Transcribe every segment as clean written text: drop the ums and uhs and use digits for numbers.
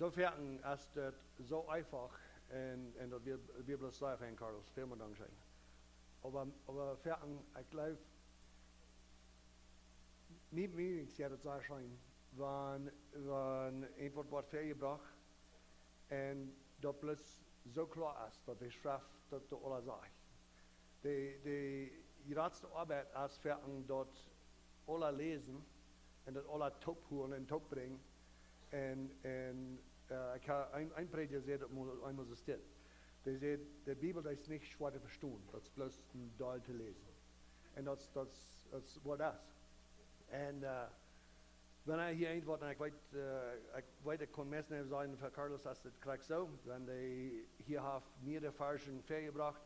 Sofern ist das so einfach und das wir bloß sagen, Carlos, vielen Dank. Aber fertig, ich glaube, mein Meetings, ja, das sei schon, waren irgendwas was vergebracht und das bloß so klar ist, dass die Schrift das alles sagt. Die letzte Arbeit ist fertig, dort alle lesen und das alle top holen und top bringen. Und ich habe ein Prediger gesagt, einmal so still. Der sagt, die Bibel ist nicht schwer zu verstehen, das ist bloß ein Teil zu lesen. Und das war das. Und wenn ich hier irgendwas, ich weiß, ich kann meistens sagen, für Carlos, dass das gleich so, wenn die hier haben mir die Version vergebracht,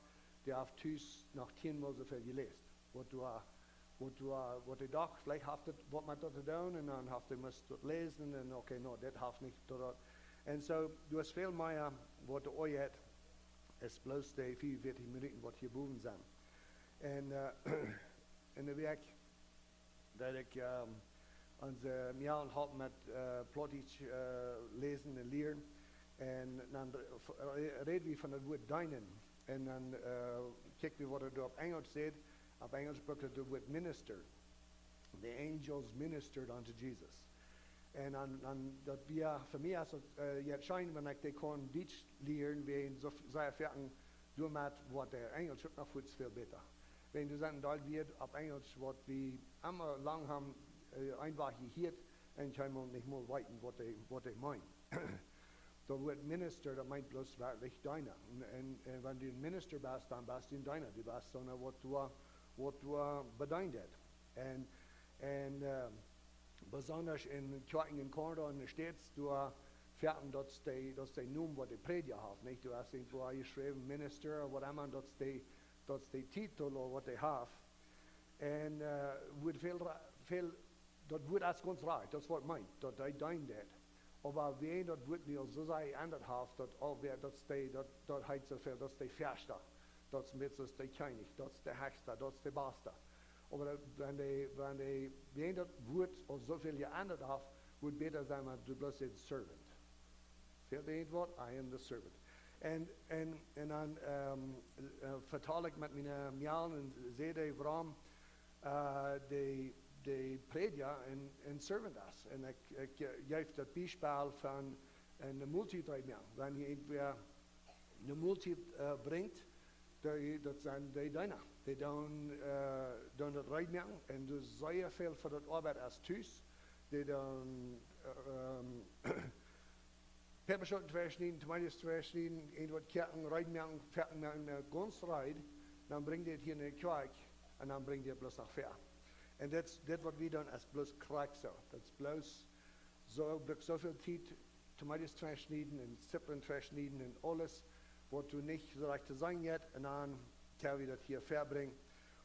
die haben Tüß nach 10 Mal so viel gelesen. Wat ich dachte, vielleicht habt ihr, was man dort tun, und dann habt ihr müsst dort lesen, und okay, no, das haft nicht dort. Und so, du hast viel mehr, was du euch hat, ist bloß die 44 Minuten, was hier oben sind. Und in der Weg, dass ich unsere Jahren habe mit Plottisch lesen und lernen, und dann reden wir von dem Wort deinen, und dann kicken wir, was er da auf Englisch steht. Auf Englisch spricht er das Wort minister. The angels ministered unto Jesus. Und dat wir, für mich ist es jetzt schein, wenn ich die kann Deutsch lernen, wenn so sehr fertig du mit, was der Englisch noch viel besser. Wenn du sagst, da wird auf Englisch, was wir immer lang haben, einfach gehört, und ich habe nicht mal weiten, was ich meine. Das Wort Minister, das meint bloß wirklich deiner. Und wenn du ein Minister bist, dann bist du ein deiner. Du bist so eine, was du bedeutet. Und besonders in Kirchen in Kanada und in den Städten, du fährten, dass die Namen, was die Prediger haben, nicht? Du hast irgendwo geschrieben, Minister oder was immer, dass die Titel oder was die haben. Und wird viel, das wird als ganz recht, das wird meint, dass die deuten. Aber wenn das wird nicht so sehr ändert haben, das heißt so viel, dass die Färste, das ist die König, das ist der Höchste, das ist der Beste. Aber wenn das wird so viel geändert haben, wird besser sein, wenn du bloß ein Servant. Fehlt ein Wort? I am the servant. Und dann verteile ich mit meinen Malen und sehe, warum die Prediger ein Servant ist. Und ich gebe das Beispiel von einem Multitreibjahr. Wenn hier irgendwer eine Multi bringt, das sind die Deiner. Die tun das Reibjahr und du sehr viel für das Arbeit als Tüß. Die tun Pepperschotten verschneiden, Tomatoes verschneiden, irgendwas Kerken, Reibjahr, fertig ganz rein. Dann bringt die hier in den Quark und dann bringt die bloß nach Fair. Und das, was wir tun, ist bloß Quark so. Das ist bloß so viel Zeit, Tomatoes verschneiden und Zwiebeln verschneiden und alles, was du nicht so recht zu sein hast, und dann kann wir das hier verbringen.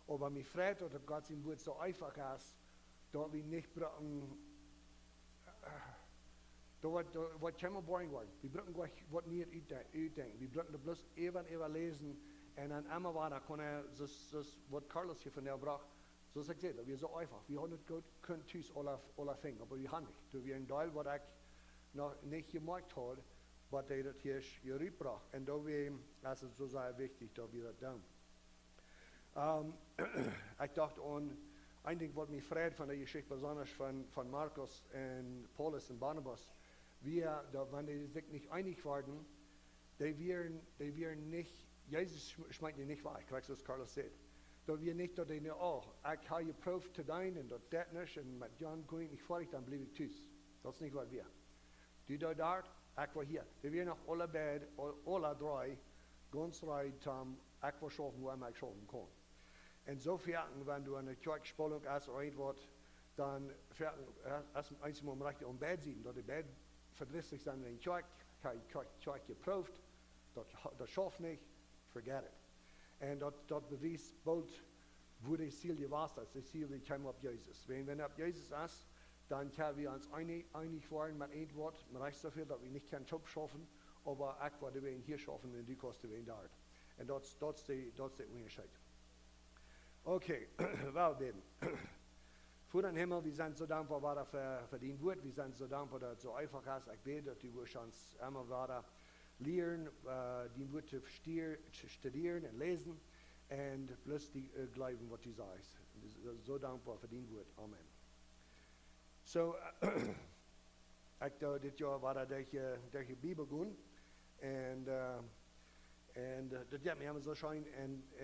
Aber mich freut, dass Gott sein Wort so einfach ist, dass wir nicht brauchen, da wird schon boring worden. Wir brauchen was nicht ausdenken. Wir brauchen das bloß eben lesen, und dann immer weiter können, was Carlos hier von der braucht, so sagt er, wir so einfach. Wir haben nicht gut, können tüß alle Finger, aber wir haben nicht. Wir haben ein Teil, was ich noch nicht gemacht habe, was er das hier gerübbracht. Und da ist es so sehr wichtig, dass wir das tun. Ich dachte an, ein Ding, was mich freut von der Geschichte, besonders von Markus und Paulus und Barnabas, wenn die sich nicht einig waren, die wären nicht, Jesus schmeckt die nicht wahr, ich krieg's, was Carlos sagt. Da wir nicht, dass die, ich habe geprüft zu dein und das nicht, und mit John kann ich nicht fertig, dann bleibe ich tschüss. Das ist nicht, was wir. Die da dort, ich war hier. Die wir noch alle beide, alle drei, ganz rein, ich war schaffen, wo ich schaffen kann. Insofern, wenn du eine Kirchspülung hast oder irgendwas, dann hast du einmal recht um Bett sehen, dass die Bett verdrisslich sind in den Kirch, Kirch geprüft, das schafft nicht, forget it. Und das beweist bald, wo das Ziel gewesen ist. Das Ziel kam auf Jesus. Wenn auf Jesus ist, dann können wir uns einig werden mit einem Wort, man reicht so viel, dass wir nicht keinen Job schaffen, aber auch, was wir hier schaffen, und die kosten wir dort. Und das ist der Unterschied. Okay, well, Beben. Voor den Himmel, wir sind so dankbar, was er für den Wort, wir sind so dankbar, dass es so einfach ist. Ich bete, dass du uns immer weiter lernen, den Wort zu studieren und lesen und bloß die glauben, was du sagst. So dankbar für den Wort. Amen. So, ich dachte, dit jaar war durch die Bibel gehen und das hat mir immer so schön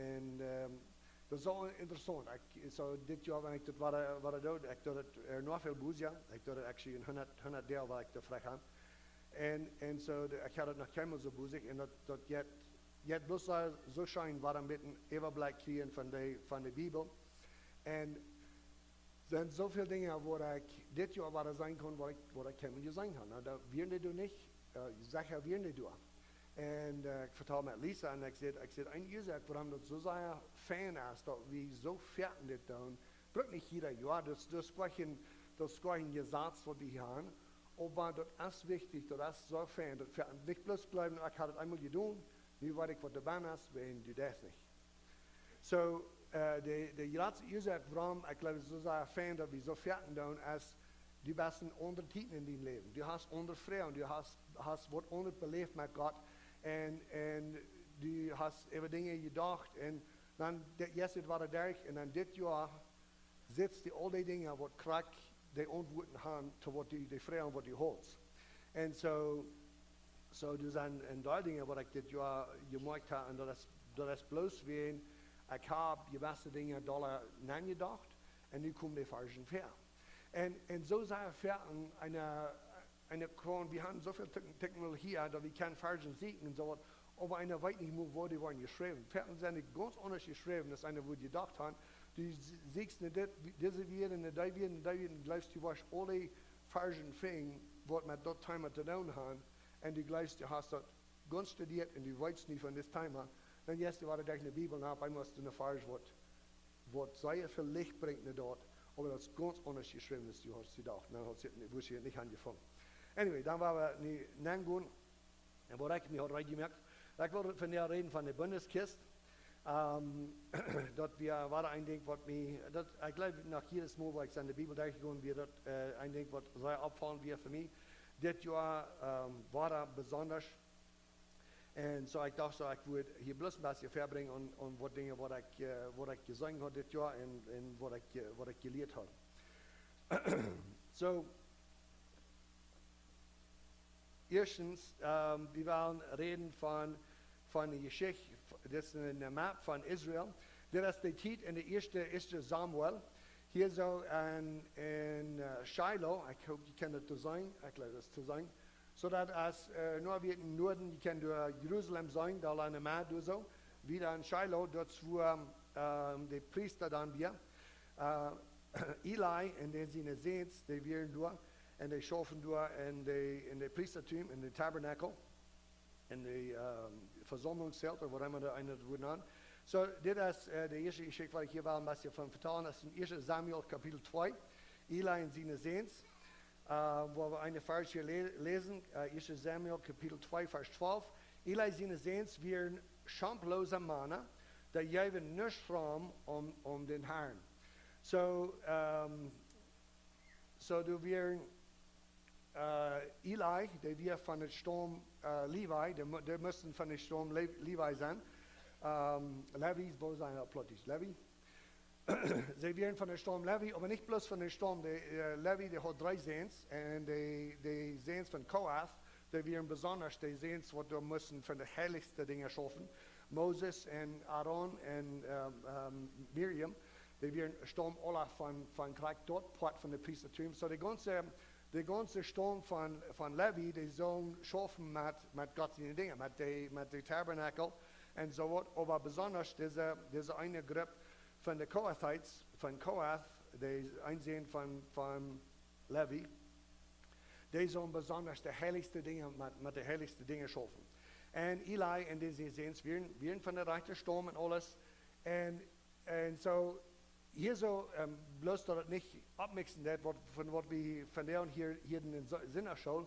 und dat is zo interessant. Dit jaar ben ik dat wat ik doe. Ik doe het nog veel boezia. Ik doe het actually in 100 deel waar ik de vraag heb. En zo, ik had het nog helemaal zo boezig. En dat jet bloß zo schijn wat een beetje overblik krijgen van de Bibel. En er zijn zoveel dingen waar ik dit jaar wat er zijn kan, wat ik helemaal niet zijn kan. Nou, dat weer niet doen niet. Zeg ja weer niet doen. En ik vertel met Lisa en ik zei, een uur waarom dat zo zeer fijn is, dat we zo vetten dit doen. Brug niet ieder jaar, dat is gewoon een gezatz wat we hebben. Maar dat is wichtig, dat is zo fijn. Dat vetten niet bloos blijven, ik had het eenmaal gedaan, nu weet ik wat de baan is, en doe dat niet. So, de laatste uur waarom ik geloof zo zeer fijn dat we zo vetten doen, is du bist een ondertitel in die leven. Du hast onder vrouwen, du hast wat onder beleefd met God. En du hast over dingen gedacht en dan is het wat derg en dan dit jaar zit die al die dingen wat krijg die antwoorden aan te wat die vrouwen wat die houdt. En zo dus en daar dingen wat ik dit jaar gemaakt heb en dat is bloos weer ik heb je beste dingen dollar nagedacht en nu komt die versen ver. En zo zijn verten eine Kron, wir haben so viel Technologie, dass wir keine Versen sehen und so, aber einer weiß nicht mehr, wo die waren geschrieben. Verten sind nicht ganz anders geschrieben, als einer, wo die gedacht haben. Du siehst nicht, diese werden, die werden, glaubst du, was alle Versen fingen, was mit dort Thema zu tun haben, und du glaubst, du hast das ganz studiert und du weißt nicht von diesem Thema, dann jetzt war das in der Bibel nach, einmal hast du eine Vers, was sehr viel Licht bringt dort, aber das ist ganz anders geschrieben, als du hast gedacht. Dann hast du nicht angefangen. Anyway, dan waren we nu nagaan. En wat ik me had gemerkt, ik wilde vandaag reden van de Bundeskist. Dat we waren een ding wat me, dat ik geloof nach jedes Mal, waar ik aan de Bibel durchgegaan weer dat een ding wat zeer opvallend weer voor mij. Dit jaar war besonders. En zo ik dacht, ik wil hier bloß een beetje verbrengen aan wat dingen wat ik gezongen had dit jaar en wat ik geleerd had. So, erstens, wir wollen reden von der Geschichte, das ist eine Map von Israel. Das ist die Zeit in der erste Samuel. Hier so in Shiloh, ich hoffe, die kennen das zu sein, ich glaube das zu sein. So dass als nur wir im Norden, die können durch Jerusalem sein, da eine Map so. Wieder in Shiloh, dort wo die Priester dann wir. Eli, in den sie sehen, die werden durch. En die schaffen door in de priestertum, in de tabernakel, in de verzamelingszelt, of wat immer da einer woorden aan. So, dit is de eerste geschichte wat ik hier wel een beetje van vertellen. Dat is in 1 Samuel kapitel 2. Eli en zijn Seens, wo wir eine Vers hier lesen, 1 Samuel kapitel 2, vers 12. Eli en zijn Seens waren schaamloze mannen, die geven niets from om den Herrn. So du waren Eli, die wir von der Sturm Levi, der müssten von der Sturm Levi sein. Levi, wo sein plötzlich? Levi? Sie wären von der Sturm Levi, aber nicht bloß von der Sturm. Levi, der hat 3 Sehns, und die Sehns von Kohath, die wären besonders die Sehns, die wir müssen von der heiligsten Dinge schaffen. Moses und Aaron und Miriam, die wären Sturm alle von Krieg dort, Part von der Priestertum. So die ganze Sturm von Levi, die sollen schaffen mit göttlichen Dingen, mit dem Tabernakel und so was. Aber besonders diese eine Gruppe von den Kohathites, von Kohath, die einsehen von Levi, die sollen besonders die heiligsten Dinge mit den heiligsten Dingen schaffen. Und Eli und die sehen, wir von der rechten Sturm und alles. Und so, hier so, bloß dass das nicht abmixen wird, von was wir von der und hier in den Sinn schauen,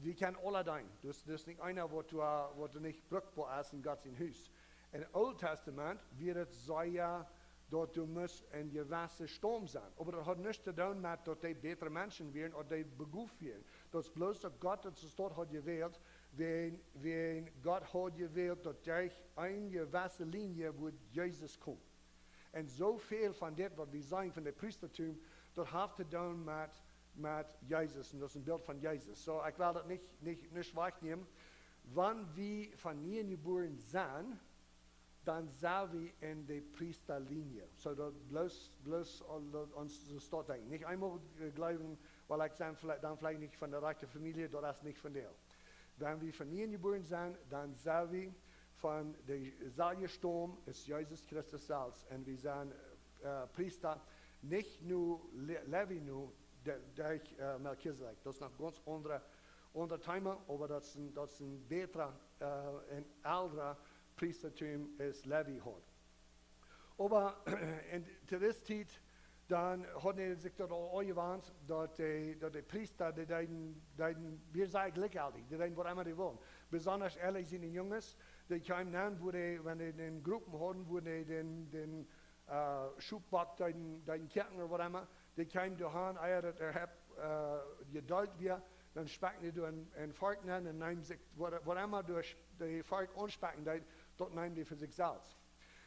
wir kennen alle dein. Das ist nicht einer, wo du nicht brauchbar ist in Gottes Haus. Im Old Testament wird es sehr dat du musst een gewassen Sturm sein. Aber das hat nichts zu tun mit, dass die bessere Menschen wären oder die beguft wären. Das ist bloß, dass Gott uns dort hat gewählt, wenn Gott hat gewählt, dass durch eine gewisse Linie wo Jesus kommt. Und so viel von dem, was wir sagen, von dem Priestertum, das hat zu tun mit Jesus. Und das ist ein Bild von Jesus. So, ich will das nicht wegnehmen. Wenn wir von hier geboren sind, dann sind wir in der Priesterlinie. So, das bloß uns das dort denken. Nicht einmal glauben, weil ich dann vielleicht nicht von der rechten Familie, das ist nicht von der. Wenn wir von hier geboren sind, dann sind wir von der Saljesturm ist Jesus Christus selbst. Und wir sind Priester, nicht nur Levi, nur durch Melchizedek. Das ist noch ganz andere Thema, aber das ist ein besserer, ein älterer Priestertum ist Levi hat. Aber zu dieser Zeit, dann haben sich dort auch gewarnt, dass die Priester, wir sind glücklich, die tun, was immer die wollen. Besonders ehrlich sind die Jungs, die kamen dann, wenn die in Gruppen hatten, wo die den Schubbock, den Kirchen oder was immer, die kamen daheim, dass geduld wir, dann specken die durch ein Volk an und nehmen sich, was immer durch die Volk anspecken, dort nehmen die für sich selbst.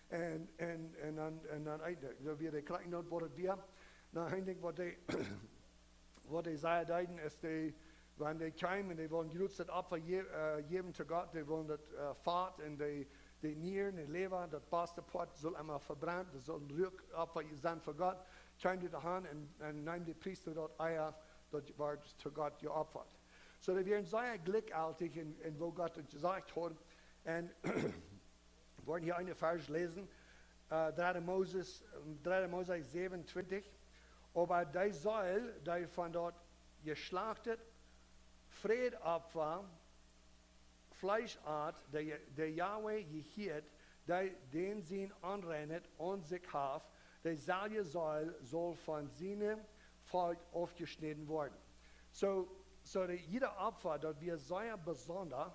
Und dann wir die Kleinen dort, was wir, dann eigentlich, was die sagen, ist, wenn die kamen, die wollen genutzt Opfer geben zu Gott, die wollen das Fahrt und die Nieren, die Leber, das beste Pot soll einmal verbrannt, das soll ein Rückopfer sein für Gott. Kamen die dahin und nehmen die Priester dort Eier, das war zu Gott geopfert. So, die werden sehr glücklich, in wo Gott uns gesagt hat. Und wir wollen hier eine Vers lesen, 3. Mose 27. Aber die soll, die von dort geschlachtet, Friedopfer, Fleischart, der Yahweh gehiert, den sie anrennet und sich haft, der selbe soll von seinem Volk aufgeschnitten werden. So jeder Opfer, das wir sehr besonders,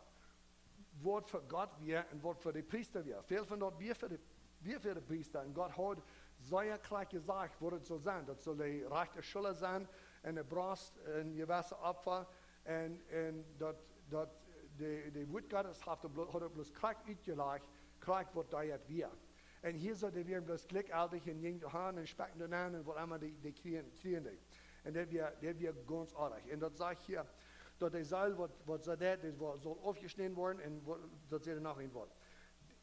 wird für Gott wir und wird für die Priester wir. Viel von dort wir für die Priester. Und Gott hat sehr klar gesagt, wo das soll sein. Das soll die rechte Schule sein, und der Brust, ein gewisses Opfer, und die Wut Gottes hat bloß krank ausgelegt, krank wird da jetzt wir. Und hier sollte wir bloß glücklich in jeden Hand und specken den an und was immer die kriegen die. Und das wir ganz ordentlich. Und das sage ich hier, dass die Seil, was soll soll aufgeschnitten werden und das soll noch hin werden.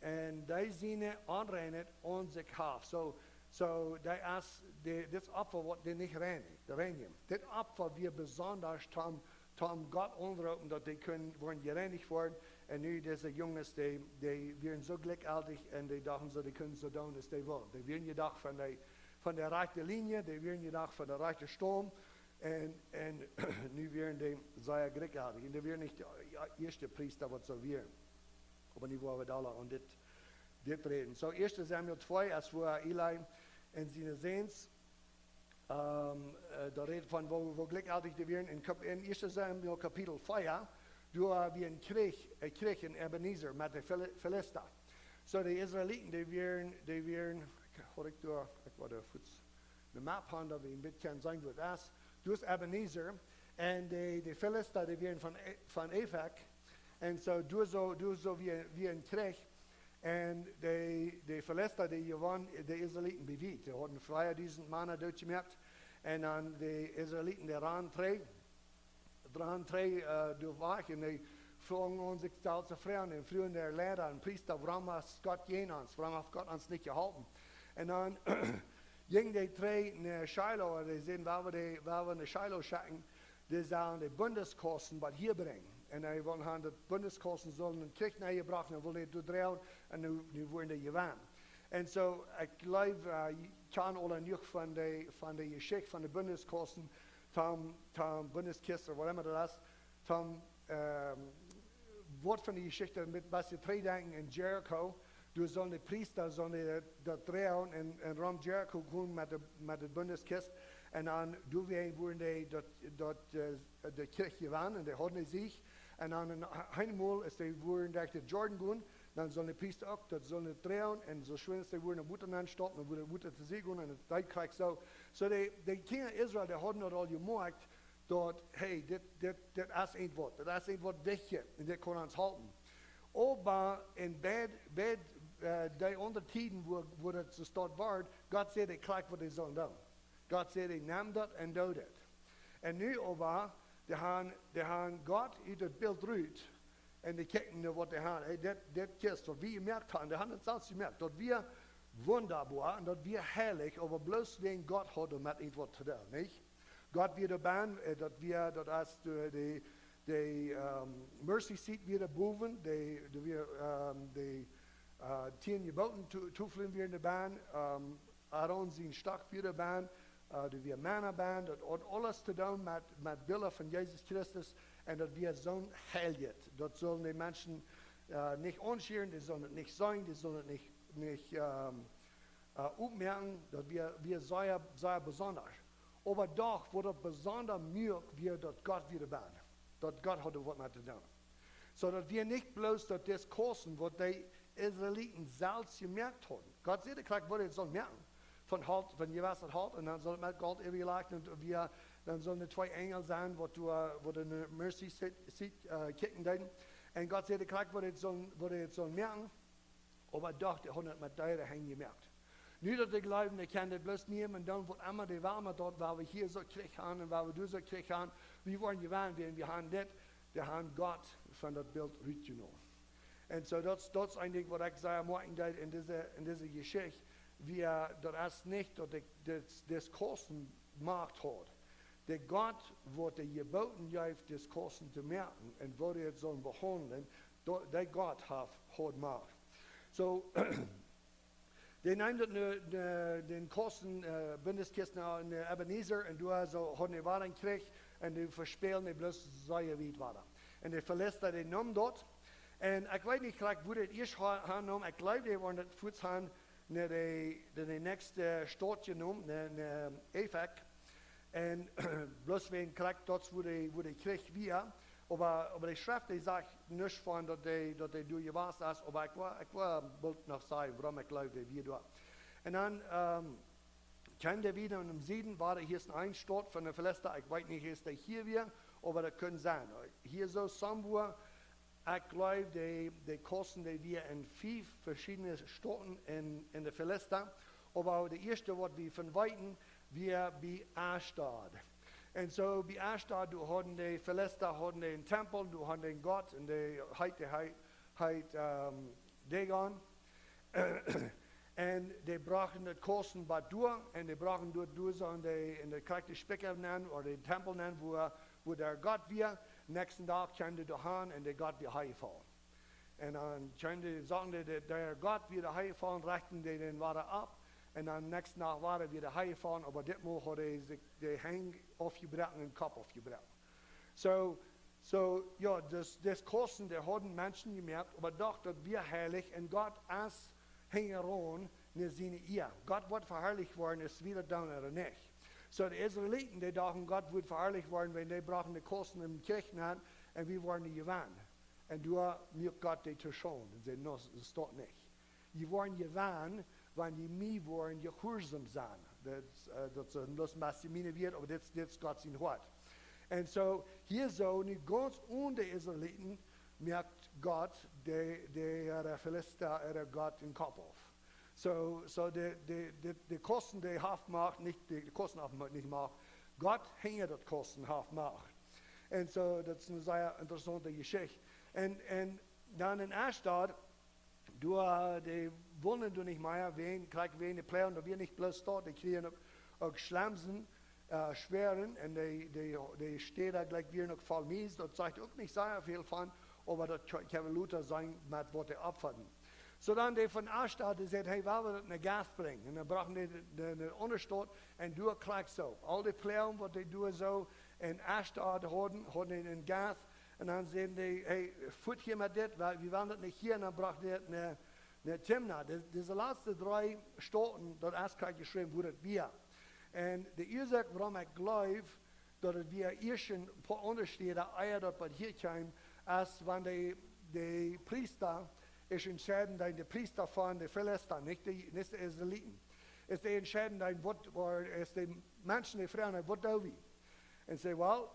Und die sind anrennen und sich haft. So das Opfer wird die nicht reinigen. Das Opfer wir besonders haben Gott anrufen, dass die wollen gereinigt werden. Und nu diese Jungs, die werden so glücklich und die dachten so, die können so tun, als die wollen. Die werden gedacht von der rechten Linie, die werden gedacht von der rechten Sturm. Und nu werden die sehr glücklich. Und die werden nicht die erste Priester, was so werden. Aber nicht wollen wir alle an das reden. So 1. Samuel 2, als wo Eli und seine Sehns, da redet von, wo glücklich die werden. In 1. Samuel Kapitel 4, du wie ein Krieg in Ebenezer mit den Philister. So die Israeliten, die werden, ich war da kurz eine Map haben, da wir ein bisschen sagen, wo das ist. Du hast Ebenezer und die Philister, die werden von Ephek. Und so du so wie ein Krieg. Und die Philister, die gewann, die Israeliten bewegt. Die hatten vorher diesen Mann durchgemerkt. Und dann die Israeliten, die ran drei durch Weg und die fragen uns sich zu fragen, und früher der Lehrer und Priester, warum hat Gott uns, warum hat Gott uns nicht geholfen? Und dann gingen die drei in Shiloh, die sehen, weil wir in Shiloh schauen, die sagen, die Bundeskosten, was hier bringen. Und die wollen die Bundeskosten sollen in die Kirche gebracht, und wollen die drehen, und nu wurden die gewann. Und so, ich glaube, ich kann alle nicht von der Geschichte von den Bundeskosten, Tom Bundeskiste, oder was immer das ist, Wort von der Geschichte mit was die drei denken in Jericho, du sollst die Priester das drehen und rum Jericho gehen mit der Bundeskiste, und dann wurden die Kirche gewann, und die hatten sich, und dann einmal ist die wurden durch den Jordan gehen, dann sollen die Priester auch, das sollen die drehen, und so schön ist, die wollen eine Mutter anstoppen, dann wollen die Mutter zu sich gehen, und das kriegt so. So die Kinder Israel, die haben das all gemerkt, dort, hey, das ist ein Wort, das ist ein Wort wichtig, und das kann uns halten. Aber in die anderen Tiden, wo das so dort war, Gott sagt, ich krieg, was die sollen tun. Gott sagt, ich nehme das und do das. Und nu aber, die haben Gott in das Bild rüht, und die kijken naar wat die haben. Hey, das Kist, was wir gemerkt haben, die haben es selbst gemerkt, dass wir wunderbar und dass wir herrlich, aber bloß wegen Gott hat mit etwas zu tun, nicht? Gott wird dabei, dass wir, das die Mercy Seat wieder boven, die 10 Geboten tuffeln wir in der Bahn, Aaron sein Stock wieder Bahn, die wir Männer Bahn, das hat alles zu tun mit Bilder von Jesus Christus, und dass wir so heilig, das sollen die Menschen nicht anscheren, die sollen es nicht sein, die sollen es nicht aufmerken, dass wir sehr besonders. Aber doch, wo das besonders merkt, wird, dass Gott wieder bauen. Dass Gott hat was mit zu tun. So dass wir nicht bloß das kosten, was die Israeliten selbst gemerkt haben. Gott sieht, was sie sollen merken. Von halt, wenn ihr was halt, und dann soll mit Gott ewig lachen, und dann sollen die 2 Engel sein, wo eine Mercy Seat kicken dann. Und Gott sieht, was sie sollen merken. Aber doch, die haben nicht mit deiner Hände gemerkt. Nicht, dass die glauben, die können das bloß nehmen und dann, wo immer die waren dort, weil wir hier so krieg haben und weil wir du so krieg haben, wir wollen gewarnt werden, wir haben das, wir haben Gott von das Bild rübergenommen. Und so, das ist eigentlich, was ich sage, morgen in dieser Geschichte, das ist nicht, dass das Kosten gemacht hat. Der Gott, wo der geboten hat, das Kosten zu merken und wo die jetzt sollen behandeln, der Gott hat gemacht. So, die nehmen den Kosten, Bundeskisten in Ebenezer, und du also hat eine Waren gekriegt, und die verspielen die bloß so wie war. Und die verlässt den Namen dort. Und ich weiß nicht, wo das erst haben, ich glaube, die waren das Fuß haben, in die nächste Stadt genommen, in Efek. Und bloß wegen Krieg dort, wo die Krieg wir. Aber die Schrift, die sagt nicht von, dass die du gewarst hast, aber ich war bald noch sagen, warum ich glaube, wir da. Und dann kam der wieder und im Süden war hier ist ein Stadt von der Philister, ich weiß nicht, ist der hier wieder, aber das könnte sein. Hier so somewhere, ich glaube, die kosten die wir in 5 verschiedene Städten in der Philister, aber der erste Wort wie von Weitem, wir bei Ashdod. Und so bei Ashdod, du hatten die Philister, hatten den Tempel, du hatten den Gott, und die Dagon. Und die brachen das Kosten bei durch, und die brachen dort durch, und die kriegten Specker nennen, oder den Tempel nennen, wo der Gott war. Nächsten Tag kamen die dahin, und der Gott wieder heimfallen. Und dann kamen die sagen, der Gott wieder heimfallen, rechten die den Wasser ab. Und dann nächsten Tag war er wieder heimgefahren, aber das Mal hat er sich die Hänge aufgebrochen und den Kopf aufgebrochen. So ja, das Kosten, der haben Menschen gemerkt, aber doch, dass wir herrlich und Gott als Hängeron in seine Ehe. Gott wird verherrlicht worden, ist wieder da oder nicht. So die Israeliten, die dachten, Gott wird verherrlicht worden, wenn die brauchen die Kosten im Kirchen an, und wir waren die gewandt. Und du mir Gott die zu schauen. Und sie, no, das ist doch nicht. Die waren gewandt, wenn die mir wollen, gehorsam sein. Das ist Massimine wird, aber das ist Gott sein Wort. Und so, hier so, nicht ganz ohne Israeliten, merkt Gott, der Philister, der Gott in Kopf auf. So die Kosten, die Haft macht, nicht die Kosten nicht macht, Gott hängt das Kosten Haft macht. Und so, das ist eine sehr interessante Geschichte. Und dann in Ashdod, die wollen du nicht mehr, kriegen wir eine Pläne, da wir nicht bloß dort, die kriegen auch Schlamsen, schweren, und die stehen da gleich wieder noch voll mies, das zeigt auch nicht sehr viel von, aber das kann Luther sein, mit was die abfahren. So dann die von Ashdod, die sagt, hey, wollen wir das eine Gas bringen? Und dann brauchen die eine Unterstadt, und du kriegst so. All die Pläne, was die du so in Ashdod haben die einen Gas, und dann sagen die, hey, führt hier mit das, weil wir wollen das nicht hier, und dann braucht die eine Timna. Diese letzten 3 Staaten, dort erst geschrieben, wo das wir. Und die Ursache, warum ich glaube, dass wir erst ein paar Unterschiede, dort bei hier kamen, als wenn die Priester ist entscheidend, die Priester von den Philistern, nicht die Israeliten. Ist die entscheidend, ist die Menschen, die fragen, was do we? Und sie, well,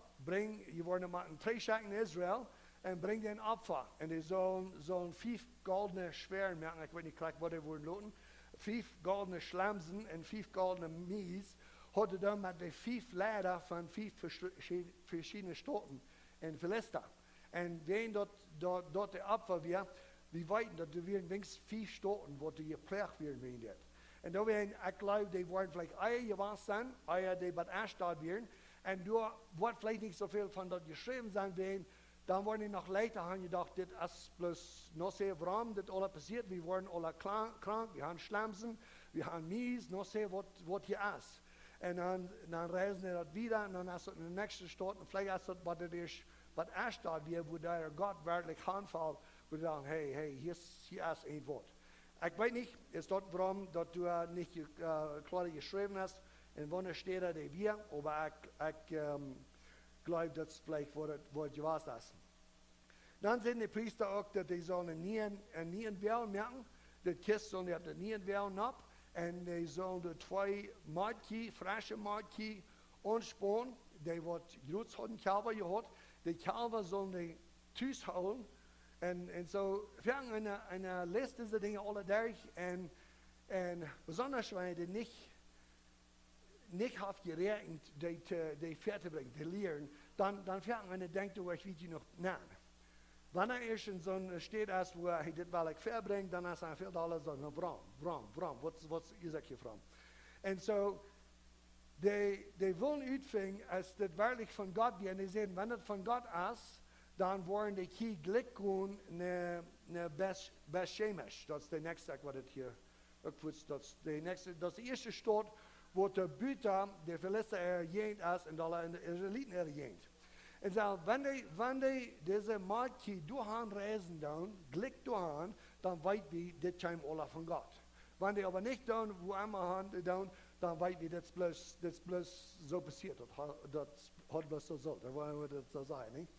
je wollen machen 3 Schecken in Israel und bring den Opfer. Und die sollen 5 goldene Schweren machen, ich weiß nicht gleich, was die wollen loten. 5 goldene Schlamsen und 5 goldene Mies, hatte dann mit den 5 Leder von 5 verschiedenen Städten in Philister. Und wenn dort der Opfer wird, wir weiten, dass wir wenigstens 5 Städten, wo die geprägt werden. Und da werden, ich glaube, die wollen vielleicht Eier gewaschen sein, Eier, die bei Ashdod werden. Und da wird vielleicht nicht so viel von dort geschrieben sein werden. Dann wollen die noch later haben gedacht, das ist bloß noch sehr warm, das alles passiert. Wir waren alle krank, wir haben Schlamsen, wir haben Mies, noch sehr, was hier ist. Und dann reisen die dort wieder und dann hast du in der nächsten Stadt, und vielleicht hast du bei Ashdod, wo der Gott wirklich handfällt, wo du sagst, hey, hier ist ein Wort. Ich weiß nicht, ist dort warum, dass du nicht klar geschrieben hast, in wann steht da die wir, aber ich glaube, das ist vielleicht, wo du was hast. Dann sind die Priester auch, dass die sollen nie ein Wellen merken, die Kiste sollen nie ein Wellen ab, und die sollen die 2 Maatkie, frische Maatkie, anspannen, die wird groß haben, Kalber gehabt, die Kalber sollen die Tüß holen, und so fangen eine Liste dieser Dinge alle durch, und besonders wenn die nicht hat gerechnet, die fertig bringen, die lehren, dann fangen wir denkt, ich will die noch nein. Wenn erst in so einem steht, als wo das will ich verbringen, dann ist viel alles so, warum, was ist das hier von? Und so, die wollen uitvinden, als das wirklich von Gott wird, und die sagen, wenn das von Gott ist, dann wollen die hier Glück gehen, ne Beth-Shemesh, das ist der nächste, was das hier, das ist die erste Stadt, wo der Büter, der Philister erjähnt ist, und alle Israeliten erjähnt. Und so, wenn die diese Marki durchreisen, Glück durch, dann weiß wir, das kommt alle von Gott. Wenn die aber nicht tun, wo einmal dann weiß wir, das bloß so passiert, das hat bloß so soll, da wollen wir das so sein, nicht?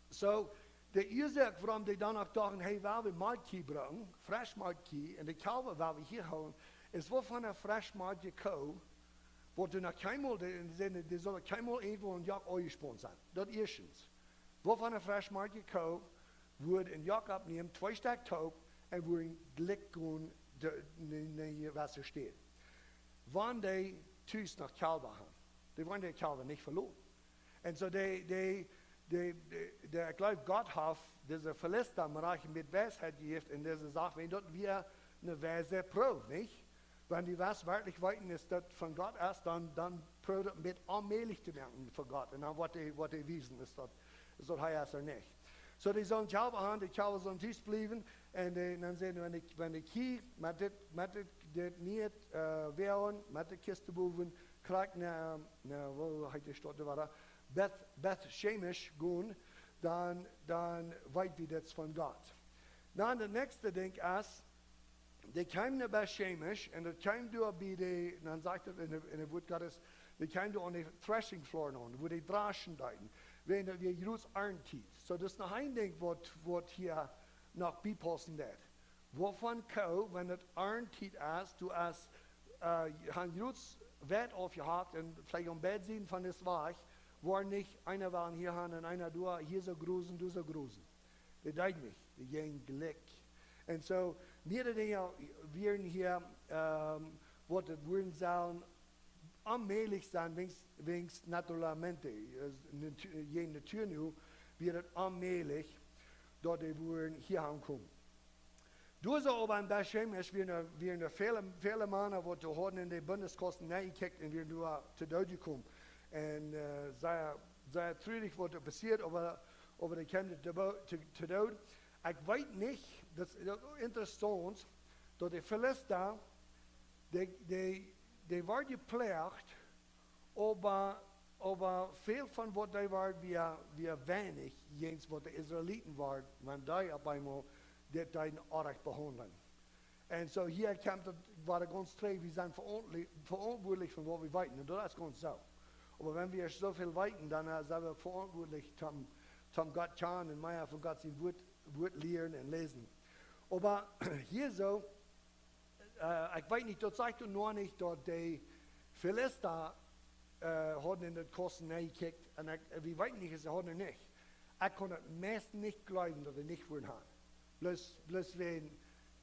So, der Ursache, warum die dann auch dachten, hey, weil wir Marki bringen, frisch Marki, und die Kalber, weil wir hier holen, ist wovon eine frisch Marki kommt, wo du noch keinmal, die sollen keinmal irgendwo in Jack eingespannt sein. Das erstens. Wovon eine frisch Marki kommt, würde in Jack abnehmen, 2 Stück Taub, und würden Glück gehen, in Wasser steht. Wann die Tüß nach Kalber haben, die wollen die Kalber nicht verloren. Und so ich glaube, Gott hat diese Philister mit Weisheit gegeben in dieser Sache, wenn dort wir eine Weise proben, nicht? Wenn die was wirklich weiten ist, das von Gott ist, dann probiert mit allmählich zu merken von Gott. Und dann, was die wissen, ist das heißt er nicht. So, die sollen Kalber haben, die Kalber sollen tief bleiben, und dann sehen wir, wenn die Kie mit das nicht wären, mit der Kiste boven, kriegt wo heißt die Stadt, war Beth-Shemesh gehen, dann weiß wir das von Gott. Dann der nächste Ding ist, die kamen nach Beth-Shemesh, und das kam durch bei die, dann sagt er in der Wort Gottes, die kamen durch an die Threshing Floor an, wo die Draschen deuten, wenn wir Jerusalem arntiet. So, das ist noch ein Ding, was hier noch beipassen wird. Wovon kommt, wenn das arntiet ist, du hast, Jerusalem Wert aufgehabt, und vielleicht am Bett sehen von das Weich, wo nicht einer war hier haben und einer du hier so grusen, du so grusen. Die deuten nicht, die gehen Glück. Und so, mehrere Dinge werden hier, wo das würden sollen, allmählich sein, wenigstens naturalmente, je Natur nu, wird es allmählich, dort die würden hier ankommen. Du so aber in Beth-Shemesh, wir viele Männer, die du heute in die Bundeskosten reingekickt und wir nur zu Deutsch gekommen. Und sehr traurig, was da passiert, aber die kennen zu Tod. Ich weiß nicht, das ist interessant, dass die Philister, die waren geprägt, aber viel von was die waren, wir wenig, jens was die Israeliten waren, wenn die auf einmal die arg behandeln. Und so hier war das ganz treu, wir sind verantwortlich von was wir weiten, und das ist ganz so. Aber wenn wir so viel weiten, dann sind wir verantwortlich, zum Gott kann und mehr von Gott sein Wort Wort lehren und lesen. Aber hier so, ich weiß nicht, das sagt noch nicht, dass die Philister haben in den Kosten reingekickt, und wir weiß nicht, sie haben nicht. Ich kann es meistens nicht glauben, dass sie nicht wollen haben. Bloß wenn,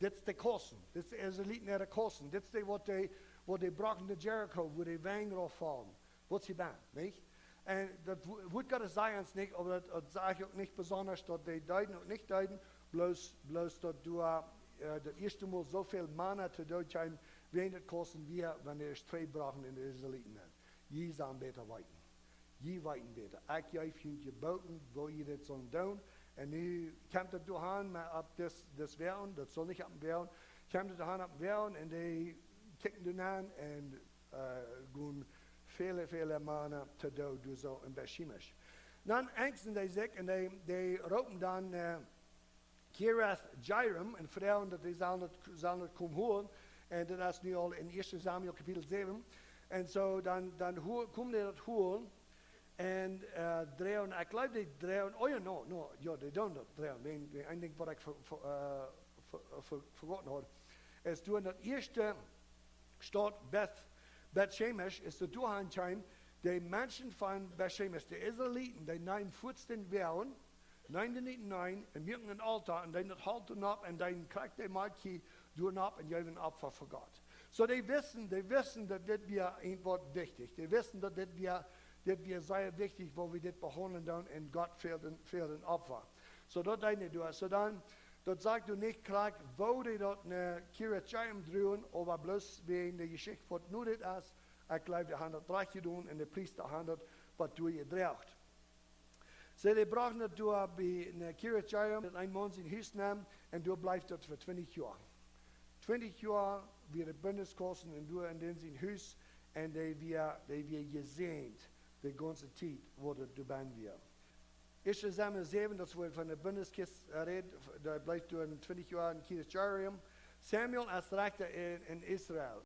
das ist die Kosten, das ist also nicht mehr die Kosten, das ist was die brachen in Jericho, wo die Wein drauf fallen, was sie waren, nicht? Und das wird Gott sagen uns nicht, aber das sage ich auch nicht besonders, dass die deuten und nicht deuten, bloß dass du das erste Mal so viel Mana zu Deutsch haben, wen das kosten wir, wenn die Streit brachen in den Israeliten. Je sind besser weiten. Je weiten besser. Ich geef je geboten, wo ihr das sollen tun. Und nu kommt das daheim ab das Wehren, das soll nicht ab dem Wehren, kommt das daheim ab dem Wehren und die kicken dann an und gehen viele Mana zu tun, du so in Beschimisch. Dann ängsten die sich und die ropen dann Kirath Jairam und Frauen, dass die sollen nicht kommen holen. Und das ist nu al in 1 Samuel Kapitel 7. Und so dann kommen die das holen. Und drehen, ich glaube, die drehen, oh ja, ja, die tun das drehen. Ein Ding, was ich vergessen habe. Es tun das erste Stadt Beth Shemesh, ist der Durchheim, die Menschen von Beth Shemesh, die Israeliten, die nehmen 14 Wehren, nein, und wirken ein Altar, und dann halten ab, und dann kriegt der Malki durch ab und geben Opfer für Gott. So, die wissen, dass das wir irgendwas wichtig. Die wissen, dass das wir sehr wichtig, wo wir das behandeln dann, und Gott für den Opfer. So, das eine du. So dann, das sagt du nicht gleich, wo die dort eine Kirachaim drehen, aber bloß wegen der Geschichte, was nur das ist. Ich glaube, die haben das recht getan, und der Priester hat das, was du ihr braucht. So, die brauchen das du bei einer Kirachaim, ein Mann in Haus nehmen, und du bleibst dort für 20 Jahre. 20 Jahre wir die Bundeskosten, und du in den in Haus, und die wir gesehnt, die ganze Zeit, wo du dabei wir. 1 Samuel 7, das wird von der Bundeskiste redet, da bleibt du in 20 Jahren in Kirachaim. Samuel als Rechter in Israel.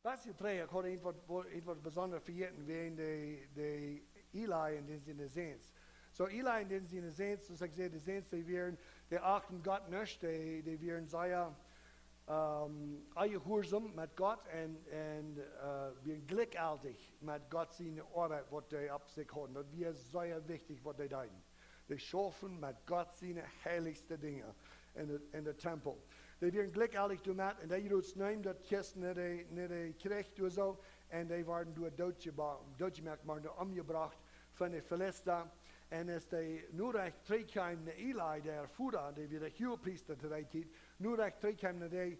Was ich drehe, ich habe etwas Besonderes vergessen, wegen der Eli in den Sinne Sehens. So Eli in den Sinne Sehens, so ich sehe, die Sehens, die achten Gott nicht, die werden sehr gehorsam mit Gott und wir glücklich mit Gott seine Arbeit, was die ab sich haben. Das ist sehr wichtig, was die tun. Die schaffen mit Gott seine heiligsten Dinge in der Tempel. Die werden glücklich damit und die Jews nehmen das Kisten nicht gekriegt oder so und die werden durch Deutschmark umgebracht von den Philister. Und als die nur recht terugkwamen naar Eli, der Fuder, die weer de Hohepriester terugkeert, nur recht terugkwamen naar die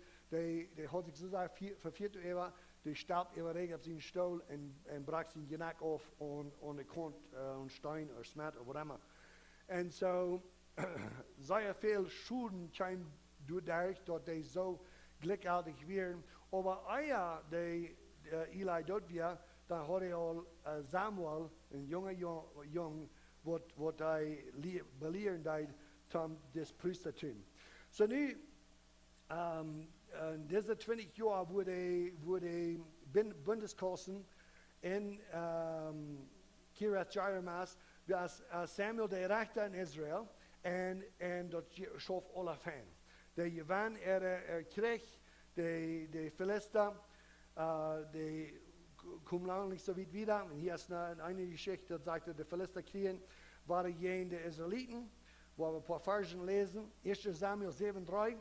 had zich zo vervierd over, die starb überregt auf seinen Stuhl und brach sein Genick auf und der Kont und Stein oder Smet oder was immer. Und so, sehr viel Schulden kamen dadurch, dass die so glücklich waren. Aber die Eli dort war, dann hat auch Samuel, ein junger Jung, wat hij belehren deed van das Priestertum. So nu, in deze 20 jaar wurde Bundeskosten in Kirath Jearim, was Samuel der Rechter in Israel, en dat schoof alle van. De Jevan kreeg, de Philister, de kommen lange nicht so weit wieder. Und hier ist eine Geschichte, das sagte, die Philisterkriegen waren jene der Israeliten, wo wir ein paar Versen lesen. 1 Samuel 7,3.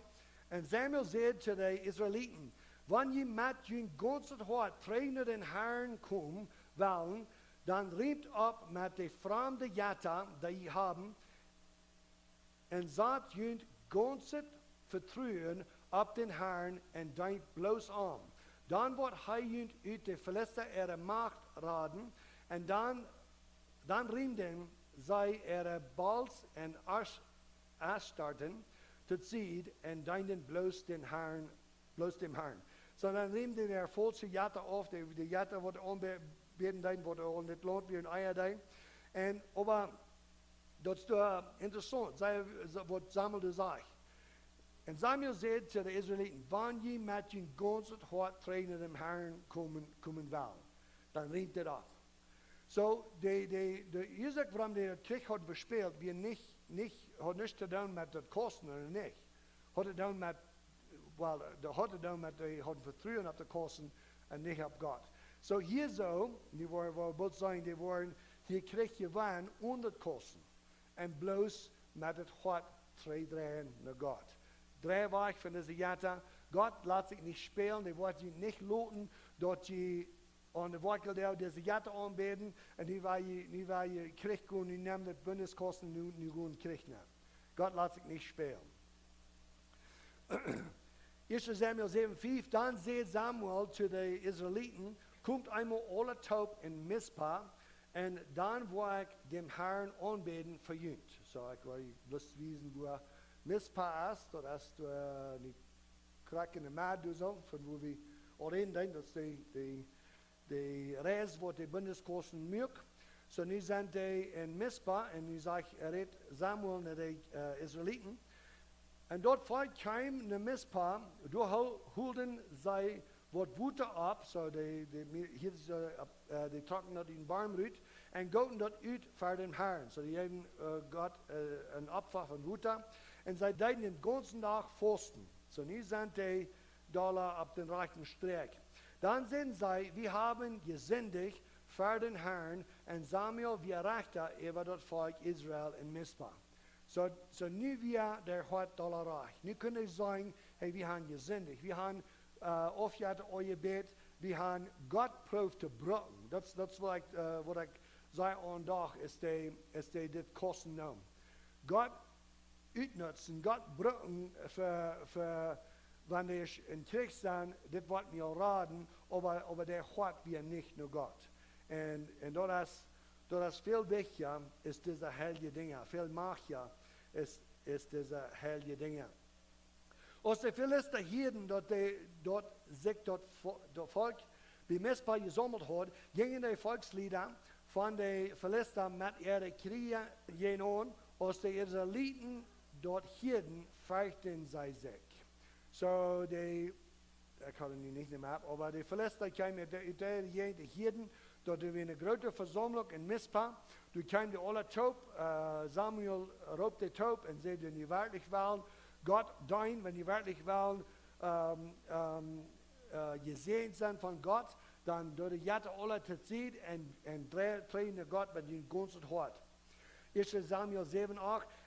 Und Samuel sagte zu den Israeliten, wenn ihr mit ihrem ganzen Hort trainer den Herrn kommen wollen, dann riemt ab mit den fremden Jata, die ihr haben, und sagt ihr ganzes Vertrauen ab den Herrn und denkt bloß an. Dan wordt hij uit de Philister Macht raden, en dan riemden zij Bals en Astarten tot ziet, en dienden bloos dem Herrn. So dan riemden falsche Jatta auf, de Jatta wordt onbeden, wordt on het land weer een eier dein. En aber dat is interessant, zij wordt zamelde zich. En Samuel zei zu den Israeliten, wenn je met je ganzen Hort trainen dem Herrn kommen will, dann riemt er ab. So, der Isaac, warum der Krieg hat verspielt, wir nicht had niks te doen met het kosten of niet. Had te doen met, well, dat had te doen met de hadden vertrouwen op de kosten en niet op God. So hier zo, die waren both zeggen, die waren, hier kreeg je wijn onder kosten. En bloos met het hart draaien naar God. Draai weg van deze jaren. God laat zich niet spelen, die wordt je niet laten, dat je aan de wakkel daar deze jaren aanbeden, en nu waar je krijgt gewoon, nu neemt het bundeskosten, nu gewoon krijgt niet. God laat zich niet spelen. 1 Samuel 7,5, dan zei Samuel zu de Israeliten, komt einmal alle taub in Mispa, en dan wil ik dem Herrn aanbeden voor jullie. So, ik wil je bloß wiesen, wo Mispa is, dat is die krak in de maat, van wo we alleen denken, dat is de reis wat de bundeskosten maakt. So, nu zijn die in Mispa, en nu redt Samuel naar de Israeliten, en dort volk kwam naar Mispa, door hielden zij wat water op, so die trokken dat in Barmruut, en goten dat uit voor den Herrn. So die hebben God een opfer van water, en zij deden den ganzen dag fasten. So nu zijn die daar op den rechten Streek. Dan zijn zij, wir haben gesündigt für den Herrn, en Samuel wir rechter über das Volk Israel in Mispa. So nu wir der Hort dollar reich. Nu kunnen ze zeggen, hey, wir haben gesündigt. Wir haben aufgehört euer Bett. Wir haben Gott proef te broken. Dat is wat ik zei aan dag, is die dit kosten nam. God uitnutzen, God broken voor wanneer in Krieg zijn, dit wordt niet al raden, aber der Hort wir nicht nur Gott. En dat is veel wichtiger, is deze heilige dingen. Veel mager is deze heilige dingen. Als de Philister hielden dat zich dat volk bij Mispa gezonderd had, gingen de volkslieder van de Philister met ihre kriegen heen aan. Als de Israëlieten dat hielden, vechten zij zich. So ik had het nu niet meer, maar de Philister kwamen de hielden, dat er weer een grote verzameling in Mispa. Toen kwam de alle taub, Samuel roept de taub en zei, wenn die werkelijk willen, Gott dein, wenn die werkelijk willen gezegend zijn van God, dan door de jaren alle te zien en draaien naar God met hun ganzen hart. 1 Samuel 7,8,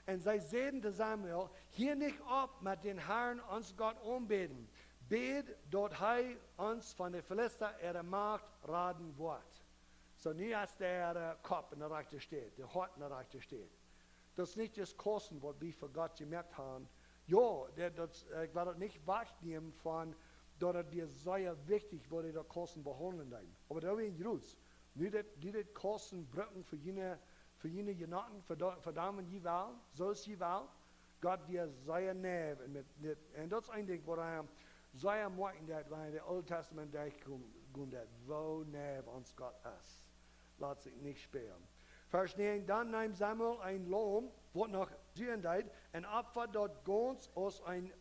en zij zeiden te Samuel, hier niet op met den Herrn ons God aanbeden. Bid dat hij ons van de Philister er macht raden wordt. So nu als der Kopf in der rechte steht, der Hort in der rechte steht. Das ist nicht das Kosten, was wir für Gott gemerkt haben. Ja, ich werde das nicht wegnehmen von, dass wir sehr wichtig, wo die das Kosten behandeln. Aber da bin ich groß. Die das Kosten brücken für jene Genoten, für Damen, die wollen, so ist die Wahl. Gott, wir sehr näher. Und das ist ein Ding, wo ich sehr merken, dass wenn der Alte Testament durchkommt, wo näher uns Gott ist. Laat sich nicht spielen. Vers 9, dann nahm Samuel ein Lamm, wat noch sehen deed, ein Opfer dort ganz als ein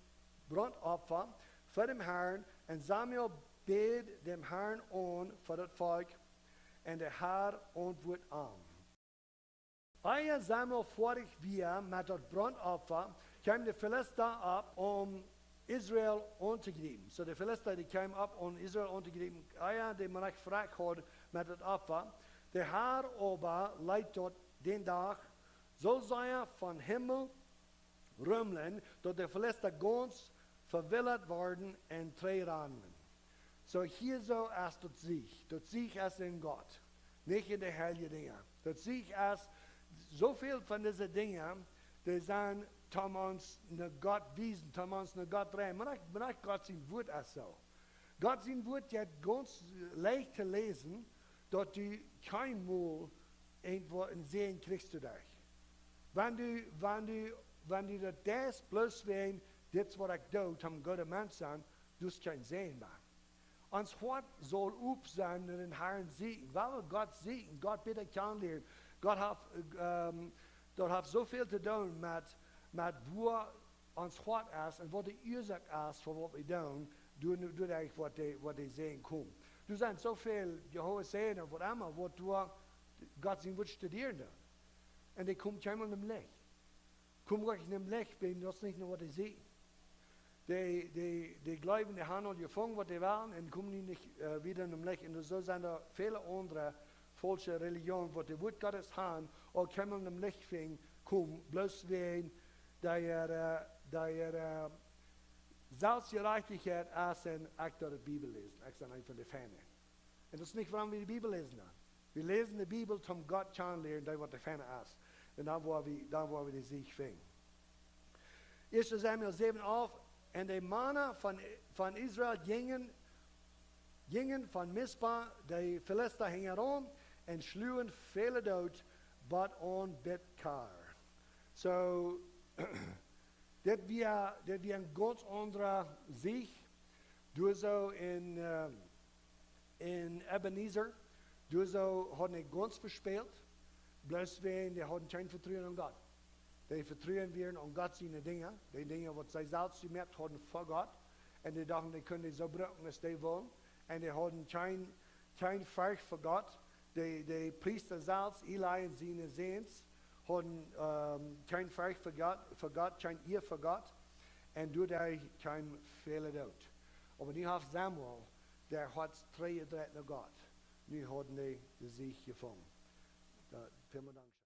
Brandopfer für den Herrn, und Samuel bet dem Herrn an für das Volk, und der Herr antwortet an. Eer Samuel fertig war mit das Brandopfer, kam der Philister ab, Israel anzugreifen. So der Philister, die kam ab, Israel anzugreifen. Eer die man echt gefragt hat mit das Opfer, der Herr aber leitet den Tag, so sei er von Himmel rummeln, dass der Philister ganz verwildert worden und tränen. So hier so ist das sich ist in Gott, nicht in der heiligen Dinge. Das sich ist, so viel von diesen Dingen, die sind, tom uns nach Gott wiesen, tom uns nach Gott drehen. Man hat Gott sein Wort ist so. Gott sein Wort ist ganz leicht zu lesen, dass du kein Mal irgendwo ein Sehen kriegst du dich. Wenn du das bloß wegen, das was ich tue, zum guten Mensch sein, du hast kein Sehen mehr. Uns Hort soll up sein und den Herrn sehen. Weil Gott sehen, Gott bitte kennenlernen. Gott hat so viel zu tun mit wo uns Hort ist und wo die Ursache ist, für was wir tun, durch was die sehen kommen. Du sind so viel Jehovah's sehen und was immer, wo du Gott sein Wort studieren. Und die kommt einmal im Licht. Kom ik in hem licht ben, dat is niet naar wat ik zie. Die glauben, die haben al gevangen, wat die waren, en komen niet wieder in hem licht. En zo zijn er vele andere falsche religionen, wat de woord Gottes haben, al kunnen in hem licht vinden, kom, bloos ween, dat je zelfsgerechtigheid is en ik door de Bibel lezen. Ik ben een van de fijne. En dat is niet waarom we de Bibel lezen dan. We lezen de Bibel om God te leren, dat wat de fijne is. En dan waar we de zicht vinden. 1 Samuel 7 af. En de mannen van Israël gingen van Mispa, de Philister hingen om en sluwen vele dood, wat on Bethkar. So, dit weer een ganz andere zicht. Doe zo in Ebenezer, doe zo hadden ik ganz verspeeld. Bloos die hadden geen vertrouwen in God. Die vertrouwen weer aan God zijn dingen. Die dingen wat zij zelf gemerkt hadden voor God. En die dachten, die kunnen zo gebruiken als die willen. En die hadden geen vraag voor God. De priester zelfs, Eli en zijn zoons, hadden geen vraag voor God, geen eer voor God. En door daar geen vele dood. Maar nu heeft Samuel, der had 33 naar God. Nu hadden die zich gevangen. Vielen Dank.